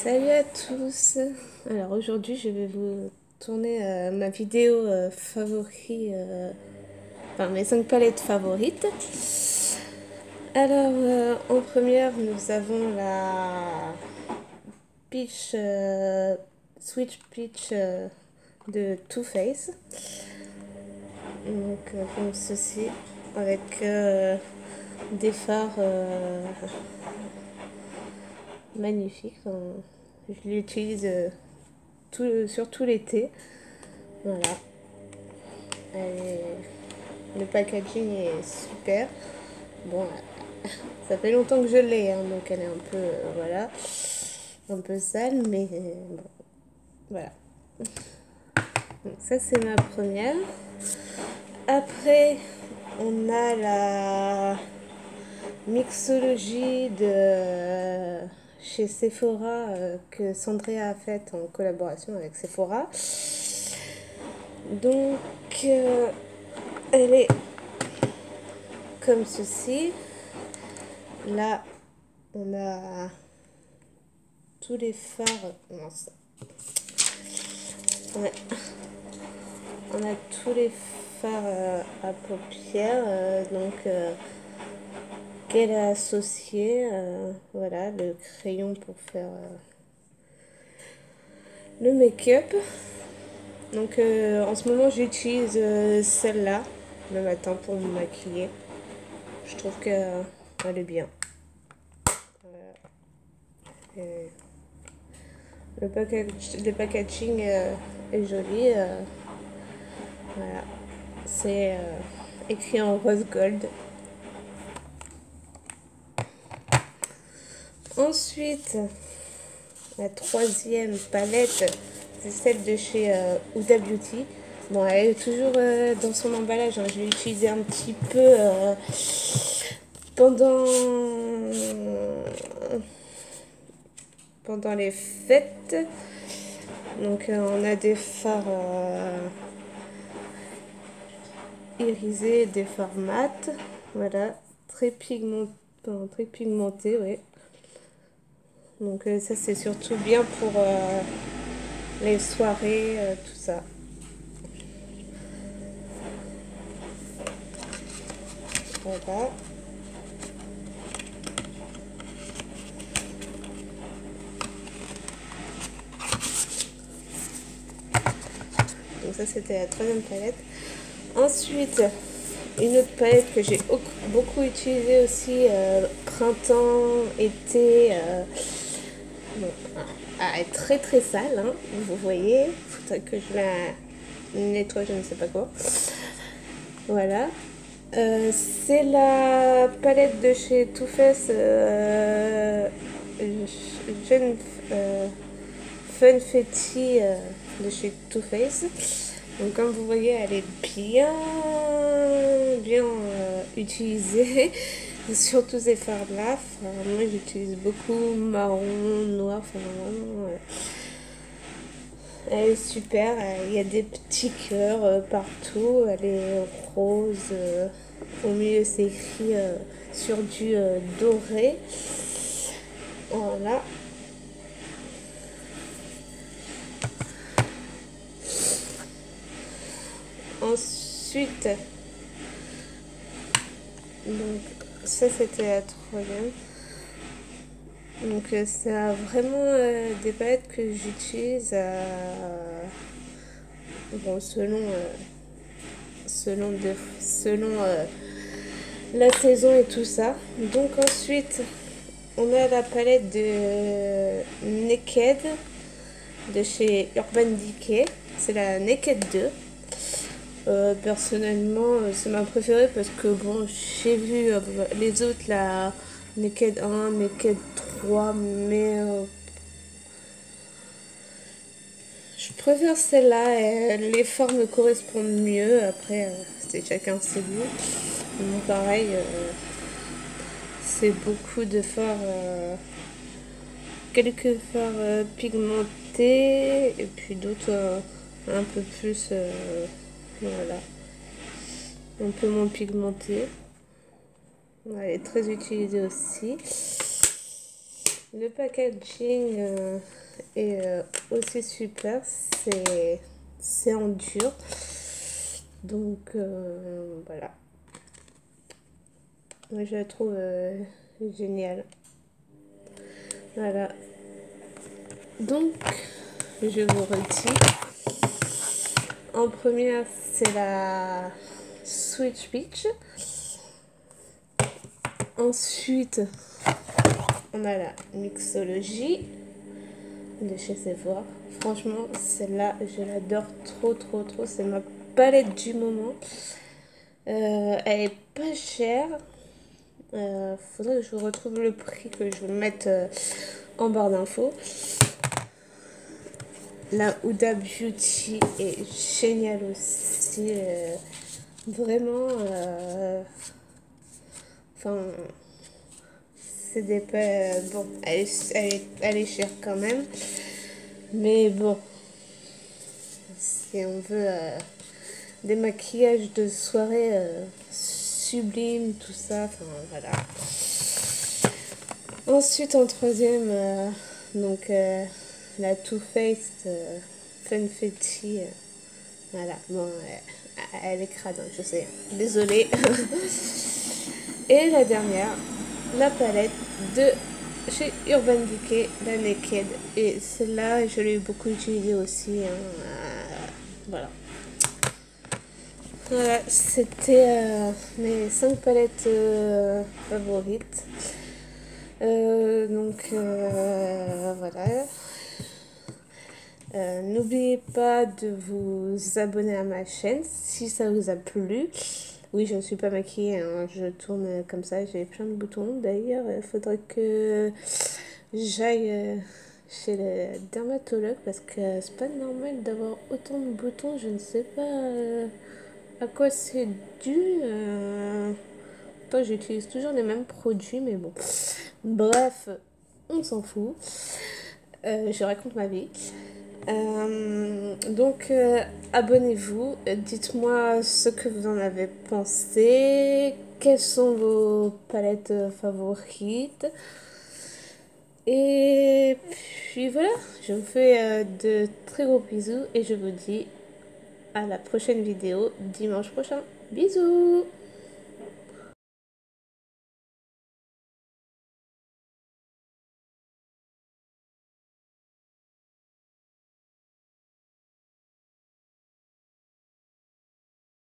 Salut à tous. Alors aujourd'hui je vais vous tourner ma vidéo favori, enfin mes 5 palettes favorites. Alors en première nous avons la Peach, Switch Peach de Too Faced. Donc comme ceci, avec des fards magnifiques. Je l'utilise surtout l'été. Voilà. Le packaging est super. Bon, ça fait longtemps que je l'ai, hein, donc elle est un peu, voilà, un peu sale, mais bon, voilà. Donc ça c'est ma première. Après, on a la mixologie de chez Sephora que Sandrea a faite en collaboration avec Sephora. Donc, elle est comme ceci. Là, on a tous les fards. Non, ça. Ouais. On a tous les fards à paupières, qu'elle a associé. Voilà, le crayon pour faire le make-up. Donc, en ce moment, j'utilise celle-là le matin pour me maquiller. Je trouve qu'elle est bien. Voilà. Le packaging est joli. Voilà. C'est écrit en rose gold. Ensuite, la troisième palette, c'est celle de chez Huda Beauty. Bon, elle est toujours dans son emballage, hein. Je l'ai utilisée un petit peu pendant les fêtes. Donc, on a des fards irisés, des fards mat. Voilà, très pigmenté, oui. Donc ça c'est surtout bien pour les soirées, tout ça. Voilà. Donc ça c'était la troisième palette. Ensuite, une autre palette que j'ai beaucoup utilisée aussi, printemps, été. Bon, elle est très très sale, hein, vous voyez. Il faudrait que je la nettoie, je ne sais pas quoi. Voilà. C'est la palette de chez Too Faced Jeune Funfetti de chez Too Faced. Donc comme vous voyez, elle est bien utilisée. Surtout ces fards là. Enfin, moi j'utilise beaucoup marron, noir. Enfin, vraiment, elle est super. Il y a des petits cœurs partout. Elle est rose. Au milieu c'est écrit sur du doré. Voilà. Ensuite, donc ça c'était la troisième. Donc c'est vraiment des palettes que j'utilise bon, selon la saison et tout ça. Donc ensuite on a la palette de Naked de chez Urban Decay. C'est la Naked 2. Personnellement, c'est ma préférée parce que bon, j'ai vu les autres, la Naked 1, Naked 3, mais je préfère celle-là. Les formes me correspondent mieux. Après, c'est chacun ses goûts. Donc, pareil, c'est beaucoup de fards, quelques fards pigmentés et puis d'autres un peu plus. Voilà, un peu moins pigmenté. Elle est très utilisée aussi. Le packaging est aussi super, c'est en dur. Donc voilà. Moi je le trouve génial. Voilà. Donc je vous redis. En première, c'est la Switch Beach. Ensuite, on a la mixologie de chez Sephora. Franchement, celle-là, je l'adore trop, trop, trop. C'est ma palette du moment. Elle est pas chère. Faudrait que je retrouve le prix, que je vais mettre en barre d'infos. La Huda Beauty est géniale aussi. Vraiment. Enfin. C'est des bon, elle est chère quand même. Mais bon. Si on veut des maquillages de soirée sublimes, tout ça. Enfin voilà. Ensuite, en troisième, donc la Too Faced Funfetti. Voilà, bon, elle est crade, hein, je sais. Désolée. Et la dernière, la palette de chez Urban Decay, la Naked. Et celle-là, je l'ai beaucoup utilisée aussi. Hein, voilà. Voilà, c'était mes 5 palettes favorites. Donc voilà. N'oubliez pas de vous abonner à ma chaîne si ça vous a plu. Oui, je ne suis pas maquillée, hein, je tourne comme ça, j'ai plein de boutons. D'ailleurs, il faudrait que j'aille chez le dermatologue parce que c'est pas normal d'avoir autant de boutons. Je ne sais pas à quoi c'est dû. Toi, j'utilise toujours les mêmes produits, mais bon. Bref, on s'en fout. Je raconte ma vie. Donc, abonnez-vous, dites-moi ce que vous en avez pensé, quelles sont vos palettes favorites. Et puis voilà, je vous fais de très gros bisous et je vous dis à la prochaine vidéo dimanche prochain. Bisous!